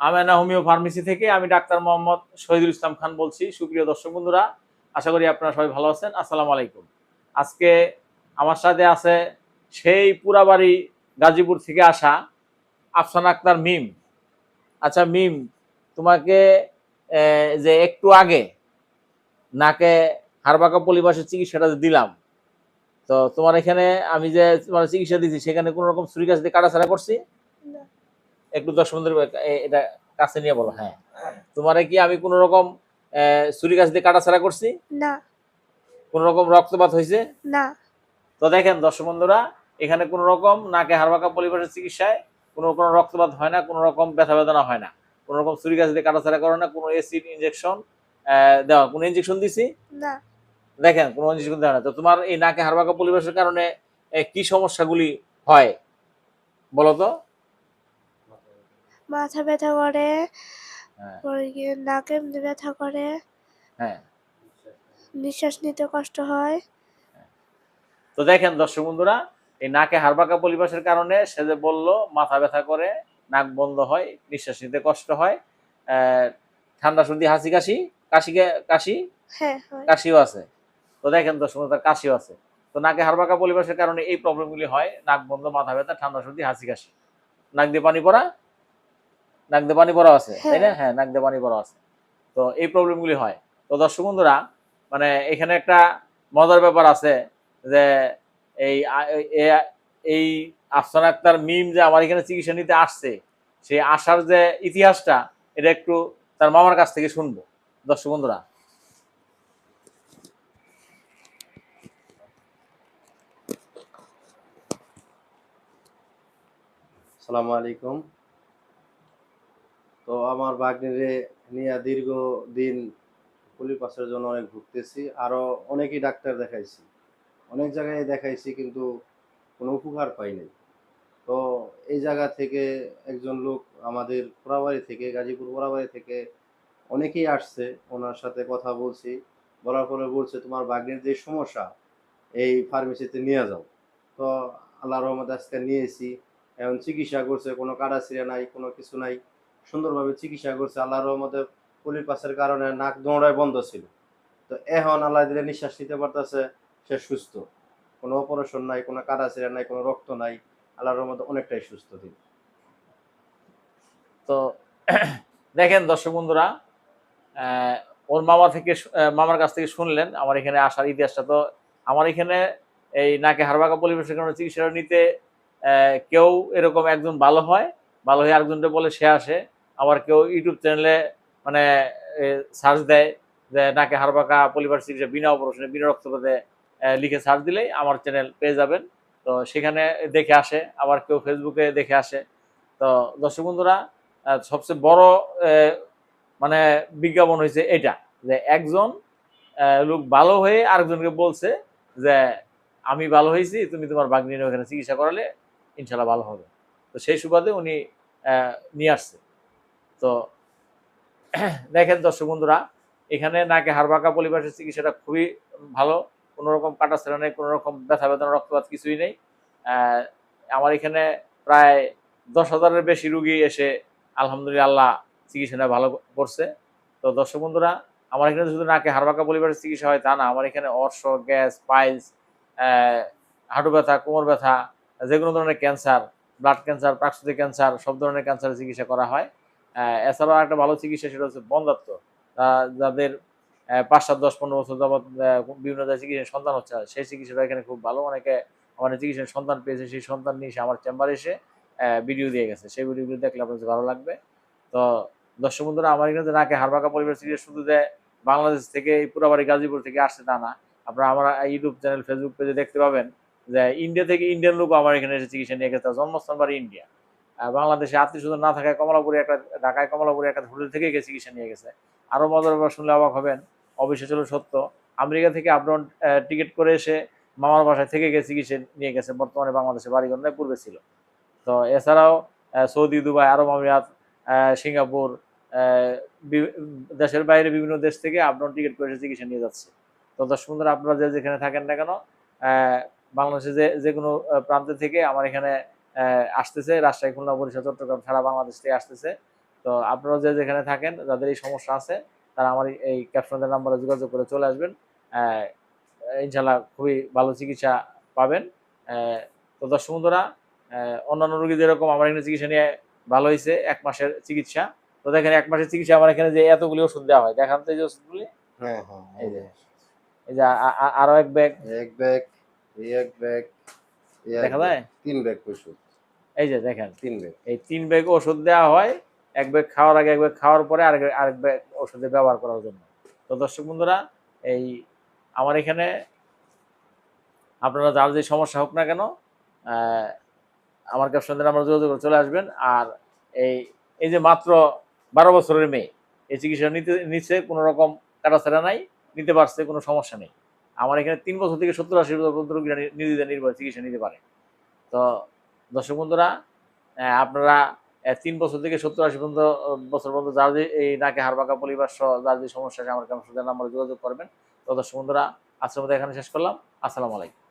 Amena homeo pharmacy থেকে আমি doctor Mohammad Shahidul Islam Khan বলছি। সুপ্রিয় দর্শক বন্ধুরা, আশা করি আপনারা সবাই ভালো আছেন। আসসালামু আলাইকুম। আজকে আমার সাথে আছে সেই পুরাবাড়ি গাজীপুর থেকে আসা আফসানা আক্তার মিম। আচ্ছা মিম, তোমাকে যে একটু আগে নাকে হাড়বাঁকা পলিপাসের চিকিৎসাটা দিলাম, তো তোমার এখানে আমি যে তোমার চিকিৎসা দিচ্ছি সেখানে কোনো রকম ছুরি কাছ দিয়ে কাটাছাড়া করছি? একটু দর্শক বন্ধুর এটা কাছে নিয়ে বলো। হ্যাঁ, তোমারে কি আমি কোন রকম ছুরি কাছ দিয়ে কাটাছাড়া করছি? না। কোন রকম রক্তপাত হয়েছে? না। তো দেখেন দর্শক বন্ধুরা, এখানে কোন রকম নাকে হাড়বাঁকা পলিপাসের চিকিৎসায় কোনো রক্তপাত হয় না, কোনো রকম ব্যথা বেদনা হয় না, কোনো রকম ছুরি কাছ দিয়ে কাটাছাড়া করে না, কোনো এসিড ইনজেকশন দেওয়া, কোনো ইনজেকশন দিছি না। দেখেন কোনো ইনজেকশন দেওয়া না। তো তোমার এই নাকে হাড়বাঁকা পলিপাসের কারণে কি সমস্যাগুলি হয় বলো তো? মাথা ব্যথা করে, হ্যাঁ পরে গিয়ে নাকে এমনি ব্যথা করে, হ্যাঁ। নিঃশ্বাস নিতে কষ্ট হয়। তো দেখেন দর্শক বন্ধুরা, এই নাকে হাড়বাঁকা পলিপাসের কারণে সে যে বললো মাথা ব্যথা করে, নাক বন্ধ হয়, নিঃশ্বাস নিতে কষ্ট হয়, ঠান্ডা সর্দি হাসি কাশি, কাশি হ্যাঁ হয়। কাশিও আছে। তো দেখেন দর্শক বন্ধুরা, কাশিও আছে। তো নাকে হাড়বাঁকা পলিপাসের কারণে এই প্রবলেমগুলি হয়, নাক বন্ধ, মাথা ব্যথা, ঠান্ডা সর্দি হাসি কাশি। নাক দিয়ে পানি পড়া, নাক দিয়ে পানি পড়া আছে তাই না? হ্যাঁ, নাক দিয়ে পানি পড়া আছে। তো এই প্রবলেমগুলি হয়। তো দর্শক বন্ধুরা, মানে এখানে একটা মজার ব্যাপার আছে যে এই এই আফসানা আক্তার মিম যে আমার এখানে চিকিৎসা নিতে আসছে, সেই আসার যে ইতিহাসটা, এটা একটু তার মামার কাছ থেকে শুনবো দর্শক বন্ধুরা। আসসালামু আলাইকুম। তো আমার ভাগ্নিরে নিয়ে দীর্ঘদিন পলিপাসের জন্য অনেক ভুগতেছি, আরো অনেকই ডাক্তার দেখাইছি, অনেক জায়গায় দেখাইছি, কিন্তু কোনো উপকার পাই নাই। তো এই জায়গা থেকে একজন লোক আমাদের পোড়াবাড়ি থেকে, গাজীপুর পোড়াবাড়ি থেকে অনেকেই আসছে, ওনার সাথে কথা বলছি, বলার পরে বলছে তোমার ভাগ্নির যে সমস্যা এই ফার্মেসিতে নিয়ে যাও। তো আল্লাহর রহমতে আজকে নিয়েছি, এখন চিকিৎসা করছে, কোনো কাটাছিড়া নাই, কোনো কিছু নাই, সুন্দরভাবে চিকিৎসা করছে আল্লাহর রহমতে। পলিপাসের কারণে নাক দৌড়ায় বন্ধ ছিল, তো এখন আল্লাহ দিলে নিঃশ্বাস নিতে পারতেছে, সে সুস্থ, কোনো অপারেশন নাই, কোনো কাটাছিড়া নাই, কোনো রক্ত নাই, আল্লাহর রহমতে অনেকটাই সুস্থ তিনি। তো দেখেন দর্শক বন্ধুরা, ওর মামার কাছ থেকে শুনলেন আমার এখানে আসার ইতিহাসটা। তো আমার এখানে এই নাকে হাড়বাঁকা পলিপাসের কারণে চিকিৎসা নিতে কেউ এরকম একজন ভালো হয়, ভালো হয়ে আরেকজনকে বলে সে আসে। আবার কেউ ইউটিউব চ্যানেলে মানে সার্চ দেয় যে নাকে হাড়বাঁকা পলিপাস চিকিৎসা বিনা অপারেশনে বিনা রক্তপাতে, লিখে সার্চ দিলেই আমার চ্যানেল পেয়ে যাবেন। তো সেখানে দেখে আসে, আবার কেউ ফেসবুকে দেখে আসে। তো দর্শক বন্ধুরা, সবচেয়ে বড় মানে বিজ্ঞাপন হয়েছে এটা, যে একজন লোক ভালো হয়ে আরেকজনকে বলছে যে আমি ভালো হয়েছি, তুমি তোমার ভাগ্নি ওখানে চিকিৎসা করালে ইনশাল্লাহ ভালো হবে। তো সেই সুবাদে উনি নিয়ে আসছে। তো দেখেন দর্শক বন্ধুরা, এখানে নাকে হাড়বাঁকা পলিপাসের চিকিৎসাটা খুবই ভালো, কোনো রকম কাটাছেঁড়া নেই, কোনো রকম ব্যথা বেদনা রক্তপাত কিছুই নেই। আমার এখানে প্রায় 10,000-এর বেশি রুগী এসে আলহামদুলিল্লাহ আল্লাহ চিকিৎসাটা ভালো করছে। তো দর্শক বন্ধুরা, আমার এখানে শুধু নাকে হাড়বাঁকা পলিপাসের চিকিৎসা হয় তা না, আমার এখানে অর্শ, গ্যাস, পাইলস, হাঁটু ব্যথা, কোমর ব্যথা, যে কোনো ধরনের ক্যান্সার, ব্লাড ক্যান্সার, প্রাকৃতিক ক্যান্সার, সব ধরনের ক্যান্সারের চিকিৎসা করা হয়। এছাড়াও একটা ভালো চিকিৎসা, সেটা হচ্ছে বন্ধ্যাত্ব, যাদের 5, 7, 10, 15 বছর যাবৎ বিভিন্ন জায়গায় চিকিৎসা সন্তান হচ্ছে, সেই চিকিৎসাটা এখানে খুব ভালো। অনেকে আমার চিকিৎসার সন্তান পেয়েছে, সেই সন্তান নিয়ে এসে আমার চেম্বারে এসে ভিডিও দিয়ে গেছে, সেই ভিডিওগুলো দেখলে আপনাদের ভালো লাগবে। তো দর্শক বন্ধুরা, আমার এখানে নাকে হাড়বাঁকা পলিপাস চিকিৎসা শুধু যে বাংলাদেশ থেকে, এই পুরাবাড়ি গাজীপুর থেকে আসছে তা না, আপনারা আমার ইউটিউব চ্যানেল, ফেসবুক পেজে দেখতে পাবেন যে ইন্ডিয়া থেকে ইন্ডিয়ান লোক আমার এখানে এসে চিকিৎসা নিয়ে গেছে। জন্মস্থান বাড়ি ইন্ডিয়া, বাংলাদেশে আত্মীয় স্বজন না থাকায় কমলাপুরে একটা, ঢাকায় কমলাপুরে একটা হোটেল থেকে গিয়ে চিকিৎসা নিয়ে গেছে। আরো মজার ব্যাপার শুনলে অবাক হবেন, অবশ্যই ছিল সত্য। আমেরিকা থেকে আপডাউন টিকিট করে এসে মামার বাসায় থেকে গিয়ে চিকিৎসা নিয়ে গেছে, বর্তমানে বাংলাদেশে বাড়িঘর নেই, পূর্বে ছিল। তো এছাড়াও সৌদি, দুবাই, আরব আমিরাত, সিঙ্গাপুর, দেশের বাইরে বিভিন্ন দেশ থেকে আপডাউন টিকিট করে এসে চিকিৎসা নিয়ে যাচ্ছে। তো দর্শক বন্ধুরা, আপনারা যেখানে থাকেন না কেন, বাংলাদেশে যে কোনো প্রান্ত থেকে আমার এখানে আসতেছে, রাজশাহী, খুলনা, বরিশাল, চট্টগ্রাম, সারা বাংলাদেশ থেকে আসতেছে। তো তো আপনারা যে যেখানে থাকেন, যাদের এই সমস্যা আছে, তারা আমার এই ক্যাপশনের নাম্বারে যোগাযোগ করে চলে আসবেন। ইনশাল্লাহ খুবই ভালো চিকিৎসা পাবেন। তো দর্শক বন্ধুরা, অন্যান্য রোগী যেরকম আমার এখানে চিকিৎসা নিয়ে ভালো হয়েছে 1 মাসের চিকিৎসা, তো দেখেন 1 মাসের চিকিৎসা আমার এখানে যে এতগুলি ওষুধ দেওয়া হয়, দেখান তো এই যে ওষুধগুলি, হ্যাঁ হ্যাঁ এই যে এই যে আরো এক ব্যাগ এক ব্যাগ, এক ব্যাগ, দেখা যায়, 3 ব্যাগ ওষুধ, এই যে দেখেন 3 ব্যাগ। এই 3 ব্যাগ ওষুধ দেওয়া হয়, 1 ব্যাগ খাওয়ার আগে, 1 ব্যাগ খাওয়ার পরে, আরেক ব্যাগ ওষুধে ব্যবহার করার জন্য। তো দর্শক বন্ধুরা, এই আমার এখানে আপনারা যার যে সমস্যা হোক না কেন, আমার ক্যাপশনের আমরা যোগাযোগ করে চলে আসবেন। আর এই এই যে মাত্র 12 বছরের মেয়ে এই চিকিৎসা নিচ্ছে, কোনো রকম কাটাছেড়া নাই, নিতে পারছে, কোনো সমস্যা নেই। আমার এখানে 3 বছর থেকে 70-80 বছর পর্যন্ত রোগীরা নিজেদের নির্ভর চিকিৎসা নিতে পারে। তো দর্শক বন্ধুরা, আপনারা 3 বছর থেকে 70-80 বছর পর্যন্ত যার যে এই নাকে হাড় পাকা পলিবার সহ যার যে সমস্যা আছে আমার ক্যাপশনের নাম্বারে যোগাযোগ করবেন। তো দর্শক বন্ধুরা, আজকের মতো এখানে শেষ করলাম। আসসালামু আলাইকুম।